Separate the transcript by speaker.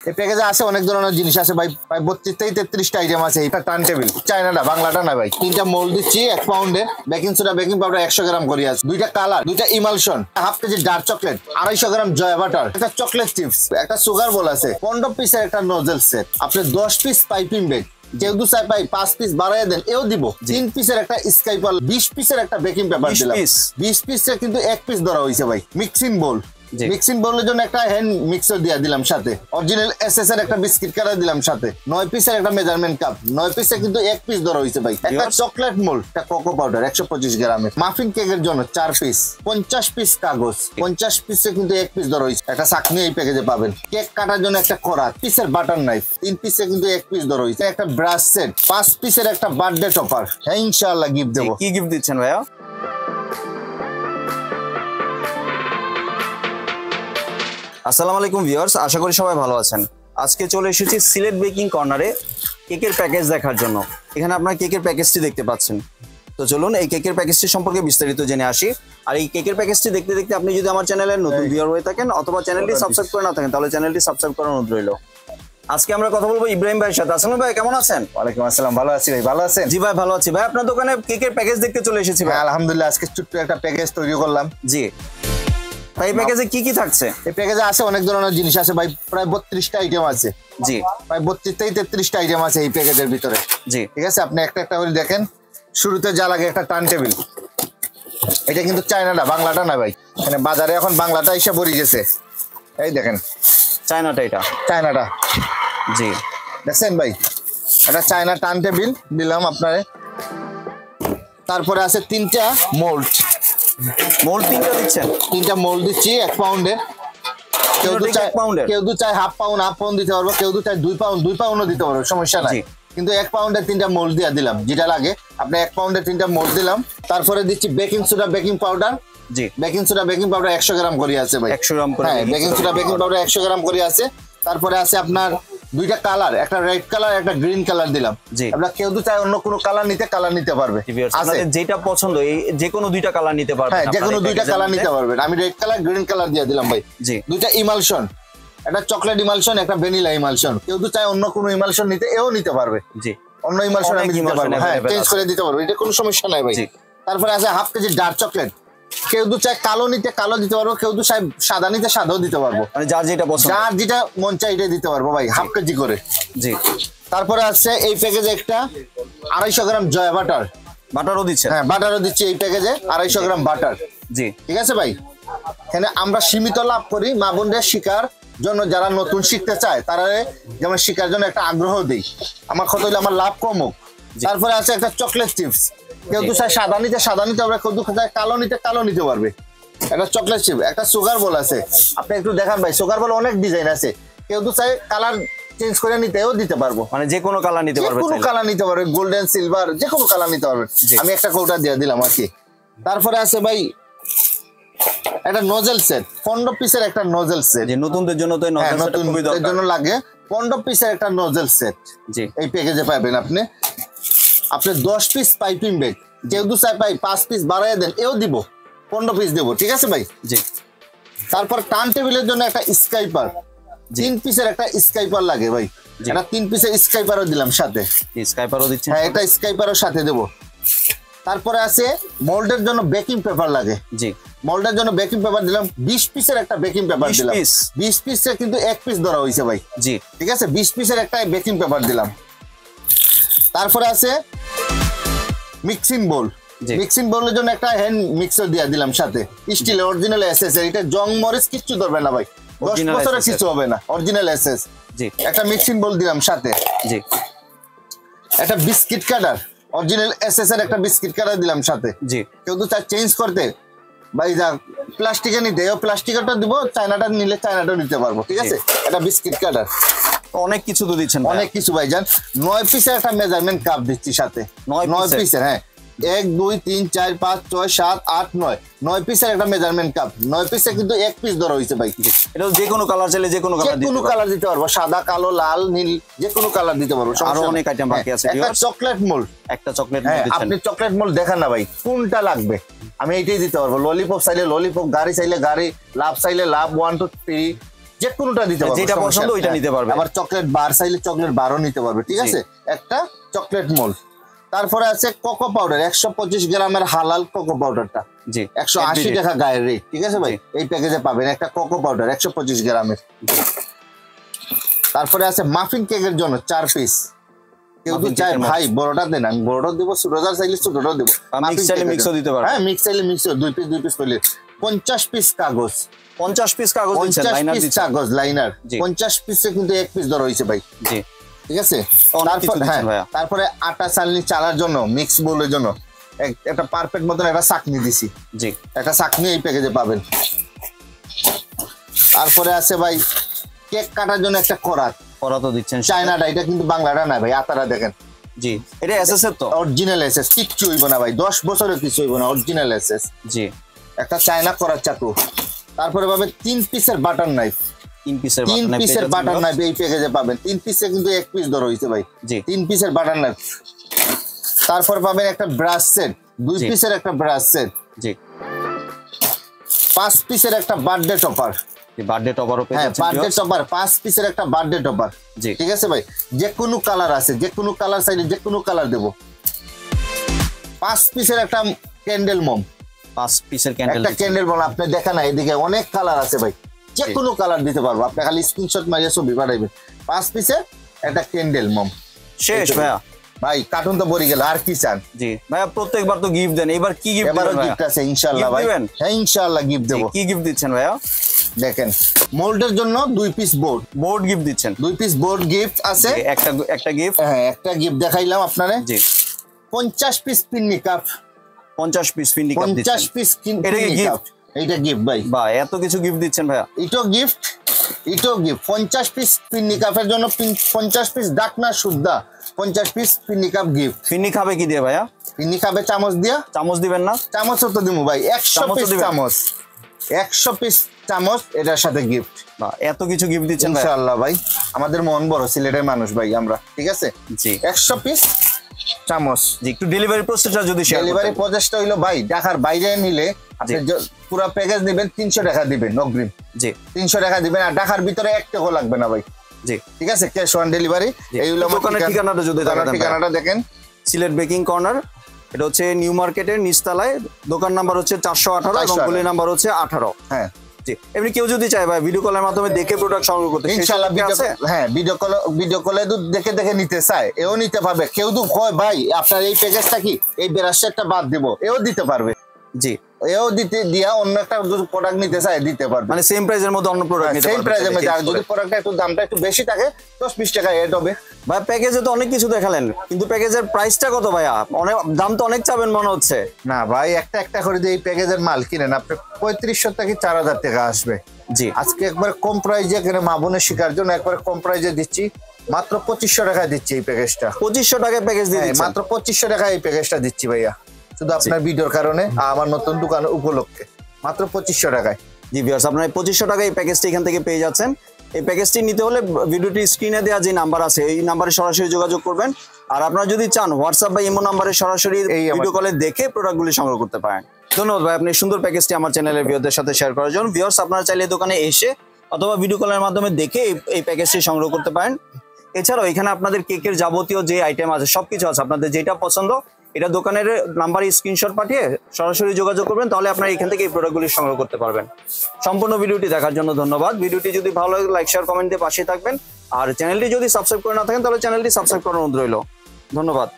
Speaker 1: এই প্যাকেজে আছে অনেক ধরনের জিনিস আছে ভাই, প্রায় 32 থেকে 33টা আইটেম আছে। এটা টার্ন টেবিল, চায়নাটা, বাংলাটা না ভাই। 3টা মোল্ড দিচ্ছি 1 পাউন্ডে, বেকিং সোডা বেকিং পাউডার 100 গ্রাম করে আছে, 2টা কালার, 2টা emulsion, half KG dark chocolate, 250 গ্রাম জয়া বাটার, একটা চকলেট চিপস, একটা সুগার বল আছে, 15 পিসের একটা নোজেল সেট, আপনি 10 পিস পাইপিং ব্যাগ, কেউ 2 চাই পাই 5 পিস বাড়াই দেন এও দিব। 3 পিসের একটা স্কাইপার, 20 পিসের একটা বেকিং পেপার দিলাম। 20 পিসে কিন্তু 1 পিস ধরা হয়েছে ভাই। মিক্সিং বোল, মিক্সিং বোলের জন্য একটা হ্যান্ড মিক্সার দিয়ে দিলাম সাথে। অরিজিনাল এসএস এর একটা বিস্কিট কাটা দিলাম সাথে। 9 পিসের একটা মেজারমেন্ট কাপ, 9 পিসে কিন্তু 1 পিস ধরা হয়েছে ভাই। একটা চকলেট মোল্ড, একটা কোকো পাউডার 125 গ্রামের। মাফিন কেকের জন্য 4 পিস, 50 পিস কাগজ, 50 পিসে কিন্তু 1 পিস ধরা হয়েছে। একটা চাকনি এই প্যাকেজে পাবেন। কেক কাটার জন্য একটা কড়া, পিসের বাটার নাইফ, 3 পিসে কিন্তু 1 পিস ধরা হয়েছে। একটা ব্রাশ সেট, 5 পিসের একটা বার্থডে টপার। হ্যাঁ ইনশাআল্লাহ গিফট দেবো।
Speaker 2: কি গিফট দিচ্ছেন ভাইয়া? আসসালামু আলাইকুম ভিউয়ার্স, আশা করি সবাই ভালো আছেন। আজকে চলে এসেছি সিলেট বেকিং কর্নারে কেকের প্যাকেজ দেখার জন্য। এখানে আপনারা কেকের প্যাকেজটি দেখতে পাচ্ছেন। তো চলুন এই কেকের প্যাকেজটি সম্পর্কে বিস্তারিত জেনে আসি। আর এই কেকের প্যাকেজটি দেখতে দেখতে আপনি যদি আমার চ্যানেলের নতুন ভিউয়ার হয়ে থাকেন অথবা চ্যানেলটি সাবস্ক্রাইব করে না থাকেন তাহলে চ্যানেলটি সাবস্ক্রাইব করার অনুরোধ রইল। আজকে আমরা কথা বলবো ইব্রাহিম ভাইয়ের সাথে। আসসালামু ভাই, কেমন আছেন?
Speaker 1: ওয়ালাইকুম আসসালাম, ভালো আছি ভাই। ভালো আছেন?
Speaker 2: জি ভাই ভালো আছি। ভাই আপনার দোকানে কেকের প্যাকেজ দেখতে চলে এসেছি ভাই।
Speaker 1: আলহামদুলিল্লাহ, আজকে ছোট্ট একটা প্যাকেজ তৈরি করলাম।
Speaker 2: জি, এই প্যাকেজে কি কি থাকছে?
Speaker 1: এই প্যাকেজে আছে অনেক ধরনের জিনিস আছে ভাই, প্রায় 32টা আইটেম আছে।
Speaker 2: জি,
Speaker 1: প্রায় 32 থেকে 33টা আইটেম আছে এই প্যাকেজের ভিতরে।
Speaker 2: জি,
Speaker 1: ঠিক আছে, আপনি একটা একটা করে দেখেন। শুরুতে যা লাগে একটা টার্ন টেবিল, এটা কিন্তু চায়নাটা, বাংলাটা না ভাই। মানে বাজারে এখন বাংলাটা এসে পড়ে গেছে। এই দেখেন
Speaker 2: চায়নাটা, এটা
Speaker 1: চায়নাটা।
Speaker 2: জি,
Speaker 1: দেখছেন ভাই, এটা চায়না টার্ন টেবিল দিলাম আপনারে। তারপরে আছে 3টা মোল্ড,
Speaker 2: মোল্ড 3টা দিচ্ছেন?
Speaker 1: 3টা মোল্ড দিচ্ছি 1 পাউন্ডে। কেউ দু চাই হাফ পাউন্ড দিতে পারবো, কেউ দু চাই 2 পাউন্ডও দিতে পারবো, সমস্যা নাই। কিন্তু 1 পাউন্ডের 3টা মোল্ড দিয়ে দিলাম, যেটা লাগে। আপনি 1 পাউন্ডের 3টা মোল্ড দিলাম। তারপরে দিচ্ছি বেকিং সোডা বেকিং পাউডার।
Speaker 2: জি,
Speaker 1: বেকিং সোডা বেকিং পাউডার 100 গ্রাম করে আছে ভাই।
Speaker 2: 100 গ্রাম করে?
Speaker 1: হ্যাঁ, বেকিং সোডা বেকিং পাউডার 100 গ্রাম করে আছে। তারপরে আছে আপনার 2টা কালার, একটা রেড কালার একটা গ্রিন কালার দিলাম। আপনারা কেউ দু চাই অন্য কোনো কালার নিতে পারবে।
Speaker 2: আপনাদের যেটা পছন্দ এই যে কোনো 2টা কালার নিতে পারবেন।
Speaker 1: হ্যাঁ, যে কোনো 2টা কালার নিতে পারবেন। আমি রেড কালার গ্রিন কালার দিয়ে দিলাম ভাই।
Speaker 2: জি,
Speaker 1: 2টা ইমালশন, একটা চকলেট ইমালশন একটা ভ্যানিলা ইমালশন। কেউ তো চায় অন্য কোনো ইমালশন এও নিতে পারবে।
Speaker 2: জি,
Speaker 1: অন্য ইমালশন আমি দিতে পারবো। হ্যাঁ, চেঞ্জ করে দিতে পারবো, এটা কোনো সমস্যা নাই ভাই। তারপরে আছে হাফ কেজি ডার্ক চকলেট। কেউ দু চায় কালো নিতে কালো দিতে পারবো, কেউ দু চায় সাদা নিতে সাদাও দিতে পারবো।
Speaker 2: মানে যার যেটা পছন্দ,
Speaker 1: যার যেটা মন চায় এটা দিতে পারবো ভাই, হাফ কেজি করে।
Speaker 2: জি।
Speaker 1: তারপরে আছে এই প্যাকেজে একটা 250 গ্রাম জয়া বাটার।
Speaker 2: বাটারও দিচ্ছে?
Speaker 1: হ্যাঁ, বাটারও দিচ্ছি এই প্যাকেজে 250 গ্রাম বাটার।
Speaker 2: জি,
Speaker 1: ঠিক আছে ভাই। এখানে আমরা সীমিত লাভ করি, মা বোনদের শিকার জন্য, যারা নতুন শিখতে চায় তারা যেমন শিকার জন্য একটা আগ্রহ দেই। আমার কথা হলো আমার লাভ কম হোক। তারপরে আছে একটা চকলেট চিপস। কেউ তো চায় সাদা নিতে পারবে, কেউ তো চায় কালো নিতে পারবে। একটা চকলেট চিপস, একটা সুগার বল আছে। আপনি একটু দেখান ভাই, সুগার বল অনেক ডিজাইন আছে। কেউ তো চায় কালার চেঞ্জ করে নিতেও দিতে পারবো।
Speaker 2: মানে যে কোনো কালার নিতে পারবে,
Speaker 1: কোনো কালার নিতে পারবে, গোল্ডেন সিলভার যে কোনো কালার নিতে পারবে। আমি একটা কৌটা দিয়ে দিলাম আর কি। তারপরে আছে ভাই একটা নোজেল সেট, 15 পিসের একটা নোজেল সেট।
Speaker 2: নতুনদের জন্য তো এই নোজেল সেটটা খুবই দরকার।
Speaker 1: জন্য লাগে 15 পিসের একটা নোজেল সেট।
Speaker 2: জি,
Speaker 1: এই প্যাকেজে পাবেন আপনি 10 পিস পাইপিং ব্যাগ, কেউ দু চাই পাই 5 পিস বাড়াই দেন এও দিব, 15 পিস দেবো। ঠিক আছে ভাই।
Speaker 2: জি।
Speaker 1: তারপর টার্ন টেবিলের জন্য একটা স্কাইপার, 3 পিসের একটা স্কাইপার লাগে ভাই। এটা 3 পিসের স্কাইপারও দিলাম সাথে।
Speaker 2: স্কাইপারও দিচ্ছেন?
Speaker 1: হ্যাঁ, এটা স্কাইপারও সাথে দেবো। তারপরে আছে মোল্ডের জন্য বেকিং পেপার লাগে।
Speaker 2: জি,
Speaker 1: মোল্ডের জন্য বেকিং পেপার দিলাম, 20 পিসের একটা বেকিং পেপার দিলাম। 20 পিসে কিন্তু 1 পিস ধরা হয়েছে ভাই।
Speaker 2: জি,
Speaker 1: ঠিক আছে, 20 পিসের একটা বেকিং পেপার দিলাম। তারপরে আছে মিক্সিং বোল। মিক্সিং বোলের জন্য একটা হ্যান্ড মিক্সার দিয়ে দিলাম সাথে, স্টিল অরিজিনাল এসএস। এটা জং মরিচ কিচ্ছু ধরবে না ভাই, 10 বছরের কিছু হবে না, অরিজিনাল এসএস। জি, একটা মিক্সিং বোল দিলাম সাথে। জি, একটা বিস্কিট কাটার, অরিজিনাল এসএস এর একটা বিস্কিট কাটার দিলাম সাথে। জি, কেউ তো চায় চেঞ্জ করতে ভাই, যা প্লাস্টিকে নিতে প্লাস্টিকটা দিব, চায়নাটা নিলে চায়নাটা নিতে পারবো। ঠিক আছে, একটা বিস্কিট কাটার।
Speaker 2: অনেক কিছু তো দিচ্ছেন,
Speaker 1: অনেক কিছু ভাই। জান 9 পিসের একটা মেজারমেন্ট কাপ দিচ্ছি সাথে। 9 পিসের, হ্যাঁ, 1 2 3 4 5 6 7 8 9 পিসের একটা মেজারমেন্ট কাপ। 9 পিসে কিন্তু 1 পিস ধরা হয়েছে ভাই।
Speaker 2: এটা যে কোনো কালার চাইলে যে কোনো
Speaker 1: কালার দিতে পারবো, সাদা কালো লাল নীল যে কোনো কালার দিতে পারবো।
Speaker 2: আরো অনেক আইটেম বাকি আছে।
Speaker 1: একটা চকলেট মোল্ড,
Speaker 2: একটা চকলেট মোল্ড দিচ্ছেন।
Speaker 1: আপনি চকলেট মোল্ড দেখান না ভাই, কোনটা লাগবে আমি এইটাই দিতে পারবো। ললিপপ চাইলে ললিপপ, গাড়ি চাইলে গাড়ি, লাভ চাইলে লাভ, 1 2 3 যে কোনোটা দিতে পারবে,
Speaker 2: যেটা পছন্দ ওইটা নিতে পারবে।
Speaker 1: আবার চকলেট বার চাইলে চকলেট বারও নিতে পারবে, ঠিক আছে। একটা চকলেট মোল্ড। তারপরে আছে কোকো পাউডার 125 গ্রামের হালাল কোকো পাউডারটা,
Speaker 2: জি
Speaker 1: 180 টাকা গায়ের রেট, ঠিক আছে ভাই। এই প্যাকেজে পাবেন একটা কোকো পাউডার 125 গ্রামের। তারপরে আছে মাফিন কেকের জন্য 4 পিস। কেউ তো চায় ভাই বড়টা দেন, আমি বড়টা দেবো, ছোটটা চাইলে ছোটটাও দেবো,
Speaker 2: মিক্সও দিতে পারবেন।
Speaker 1: হ্যাঁ মিক্স চাইলে মিক্স, 2 পিস করলে 50 পিস কাগজ,
Speaker 2: 50 পিস কাগজ দিচ্ছেন,
Speaker 1: 50 পিস কাগজ লাইনার, 50 পিসে কিন্তু 1 পিস ধরা হয়েছে ভাই,
Speaker 2: জি
Speaker 1: ঠিক আছে। তারপরে আটা চালনি চালার জন্য মিক্স বোলের জন্য একটা পারফেক্ট মতন একটা চাকনি দিছি,
Speaker 2: জি
Speaker 1: একটা চাকনি এই প্যাকেজে পাবেন। তারপরে আছে ভাই কেক কাটার জন্য একটা করাত
Speaker 2: তো দিচ্ছেন,
Speaker 1: চায়নাটা, এটা কিন্তু বাংলাটা না ভাই, আতারা দেখেন,
Speaker 2: জি এটা এসএস এর তো
Speaker 1: অরিজিনাল এসএস, কিচ্ছু হইব না ভাই, 10 বছরের কিছু হইব না, অরিজিনাল এসএস,
Speaker 2: জি
Speaker 1: একটা চায়না করার চাকু। তারপরে পাবেন 3 পিসের বাটার নাইফ,
Speaker 2: 3 পিসের
Speaker 1: বাটার নাইফ এই প্যাকেজে পাবেন। 3 পিসে কিন্তু 1 পিস ধরা হইছে ভাই,
Speaker 2: জি
Speaker 1: 3 পিসের বাটার নাইফ। তারপর পাবেন একটা ব্রাশ সেট, 2 পিসের একটা ব্রাশ সেট,
Speaker 2: জি
Speaker 1: 5 পিসের একটা বার্থডে টপার,
Speaker 2: বার্থডে টপারও পেয়ে যাচ্ছেন,
Speaker 1: বার্থডে টপার 5 পিসের একটা বার্থডে টপার,
Speaker 2: জি
Speaker 1: ঠিক আছে ভাই। যে কোনো কালার আছে, যে কোনো কালার চাইলে যে কোনো কালার দেব। 5 পিসের একটা ক্যান্ডেল মম,
Speaker 2: 5 পিসের ক্যান্ডেল,
Speaker 1: একটা ক্যান্ডেল মম, আপনি দেখেন না এদিকে অনেক কালার আছে ভাই, যে কোনো কালার দিতে পারবো, আপনি খালি স্ক্রিনশট মারিয়ে ছবি পাঠাইবেন। 5 পিসের একটা ক্যান্ডেল মম
Speaker 2: শেষ ভাইয়া।
Speaker 1: ভাই কার্টুন তো ভরে গেল, আর কি চান?
Speaker 2: জি ভাইয়া প্রত্যেকবার তো গিফট দেন, এবার কি গিফট
Speaker 1: এবারও গিফট আছে ইনশাআল্লাহ ভাই, হ্যাঁ ইনশাআল্লাহ গিফট দেব।
Speaker 2: কি গিফট দিচ্ছেন ভাইয়া?
Speaker 1: দেখেন মোল্ডের জন্য 2 পিস বোর্ড
Speaker 2: গিফট দিচ্ছেন,
Speaker 1: 2 পিস বোর্ড গিফট আছে,
Speaker 2: একটা গিফট,
Speaker 1: হ্যাঁ একটা গিফট দেখাইলাম আপনারে, জি 50 পিস পিন্নি কাপ,
Speaker 2: 50 পিস পিন্নি কাপ দিচ্ছেন,
Speaker 1: 50 পিস পিন্নি কাপ, এইটা গিফট ভাই,
Speaker 2: বাহ এত কিছু গিফট দিচ্ছেন ভাইয়া।
Speaker 1: এটাও গিফট 50 পিস পিন্নি কাপের জন্য 50 পিস ডাকনা সুদ্ধা, 50 পিস পিন্নি কাপ গিফট।
Speaker 2: পিন্নি খাবে কি দিয়ে ভাইয়া?
Speaker 1: পিন্নি খাবে চামচ দিয়া,
Speaker 2: চামচ দিবেন না?
Speaker 1: চামচও তো দিমু ভাই, 100 পিস চামচ, 100 পিস চামচ এটার সাথে গিফট।
Speaker 2: বাহ এত কিছু গিফট দিচ্ছেন
Speaker 1: ইনশাআল্লাহ ভাই, আমাদের মন বড়, সিলেটের মানুষ ভাই আমরা, ঠিক আছে।
Speaker 2: জি
Speaker 1: 100 পিস চামচ।
Speaker 2: জি একটু ডেলিভারি প্রসেসটা যদি শেয়ার করতেন।
Speaker 1: ডেলিভারি প্রসেসটা হইলো ভাই ঢাকার বাইরে নিলে আপনি পুরো প্যাকেজ নেবেন 300 টাকা দিবেন অগ্রিম,
Speaker 2: জি
Speaker 1: 300 টাকা দিবেন, আর ঢাকার ভিতরে 1 টাকাও লাগবে না ভাই,
Speaker 2: জি
Speaker 1: ঠিক আছে, ক্যাশ অন ডেলিভারি। এই হলো
Speaker 2: দোকানের ঠিকানাটা যদি দেখাতেন।
Speaker 1: ঠিকানাটা দেখেন,
Speaker 2: সিলেট বেকিং কর্নার, এটা হচ্ছে নিউ মার্কেটের নিচতলায়, দোকান নাম্বার হচ্ছে 418 এবং গলি নাম্বার হচ্ছে 18।
Speaker 1: হ্যাঁ
Speaker 2: জি এমনি কেউ যদি চায় ভাই ভিডিও কলের মাধ্যমে দেখে প্রোডাক্ট সংগ্রহ করতে,
Speaker 1: ইনশাআল্লাহ হ্যাঁ ভিডিও কলে দেখে নিতে চায় এও নিতে পারবে। কেউ তো কয় ভাই আপনার এই প্যাকেজটা কি এই ব্রাশটা বাদ দিব, এও দিতে পারবে,
Speaker 2: জি
Speaker 1: এও দিতে দিয়া অন্য একটা প্রোডাক্ট নিতে চায় দিতে পারবে,
Speaker 2: মানে সেম প্রাইসের মধ্যে অন্য প্রোডাক্ট নিতে পারবে,
Speaker 1: সেম প্রাইসের মধ্যে। আর যদি প্রোডাক্টটা একটু দামটা একটু বেশি থাকে 10-20 টাকা এড হবে।
Speaker 2: ভাই প্যাকেজে তো অনেক কিছু দেখালেন, কিন্তু প্যাকেজের প্রাইসটা কত ভাইয়া? অনেক দাম তো অনেক চাবেন মনে হচ্ছে।
Speaker 1: না ভাই একটা করে দিয়ে এই প্যাকেজের মাল কিনেন আপনি 3500 থেকে 4000 টাকা আসবে।
Speaker 2: জি
Speaker 1: আজকে একবার কম প্রাইজে এখানে মা বোনের শিকার জন্য একবার কম প্রাইজে দিচ্ছি, মাত্র 2500 টাকায় দিচ্ছি এই প্যাকেজটা।
Speaker 2: 2500 টাকায় প্যাকেজ দিয়ে দিচ্ছেন?
Speaker 1: মাত্র 2500 টাকায় এই প্যাকেজটা দিচ্ছি ভাইয়া, শুধু আপনার ভিডিওর কারণে, আমার নতুন দোকান উপলক্ষে মাত্র 2500 টাকায়।
Speaker 2: জি ভিউয়ার্স আপনারা 2500 টাকায় এই প্যাকেজটি এখান থেকে পেয়ে যাচ্ছেন। এই প্যাকেজটি নিতে হলে ভিডিওটি স্ক্রিনে দেওয়া যে নাম্বার আছে এই নাম্বারে সরাসরি যোগাযোগ করবেন, আর আপনারা যদি চান হোয়াটসঅ্যাপ বা ইমো নাম্বারে সরাসরি ভিডিও কলে দেখে প্রোডাক্টগুলি সংগ্রহ করতে পারেন। ধন্যবাদ ভাই আপনি সুন্দর প্যাকেজটি আমার চ্যানেলের ভিউয়ারদের সাথে শেয়ার করার জন্য। ভিউয়ার্স আপনারা চাইলে দোকানে এসে অথবা ভিডিও কলের মাধ্যমে দেখে এই প্যাকেজটি সংগ্রহ করতে পারেন। এছাড়াও এখানে আপনাদের কেকের যাবতীয় যে আইটেম আছে সবকিছু আছে, আপনাদের যেটা পছন্দ এটা দোকানের নাম্বারে স্ক্রিনশট পাঠিয়ে সরাসরি যোগাযোগ করবেন, তাহলে আপনারা এখান থেকে এই প্রোডাক্টগুলি সংগ্রহ করতে পারবেন। সম্পূর্ণ ভিডিওটি দেখার জন্য ধন্যবাদ। ভিডিওটি যদি ভালো লাগে লাইক শেয়ার কমেন্ট দিয়ে পাশে থাকবেন, আর চ্যানেলটি যদি সাবস্ক্রাইব করে না থাকেন তাহলে চ্যানেলটি সাবস্ক্রাইব করার অনুরোধ রইল। ধন্যবাদ।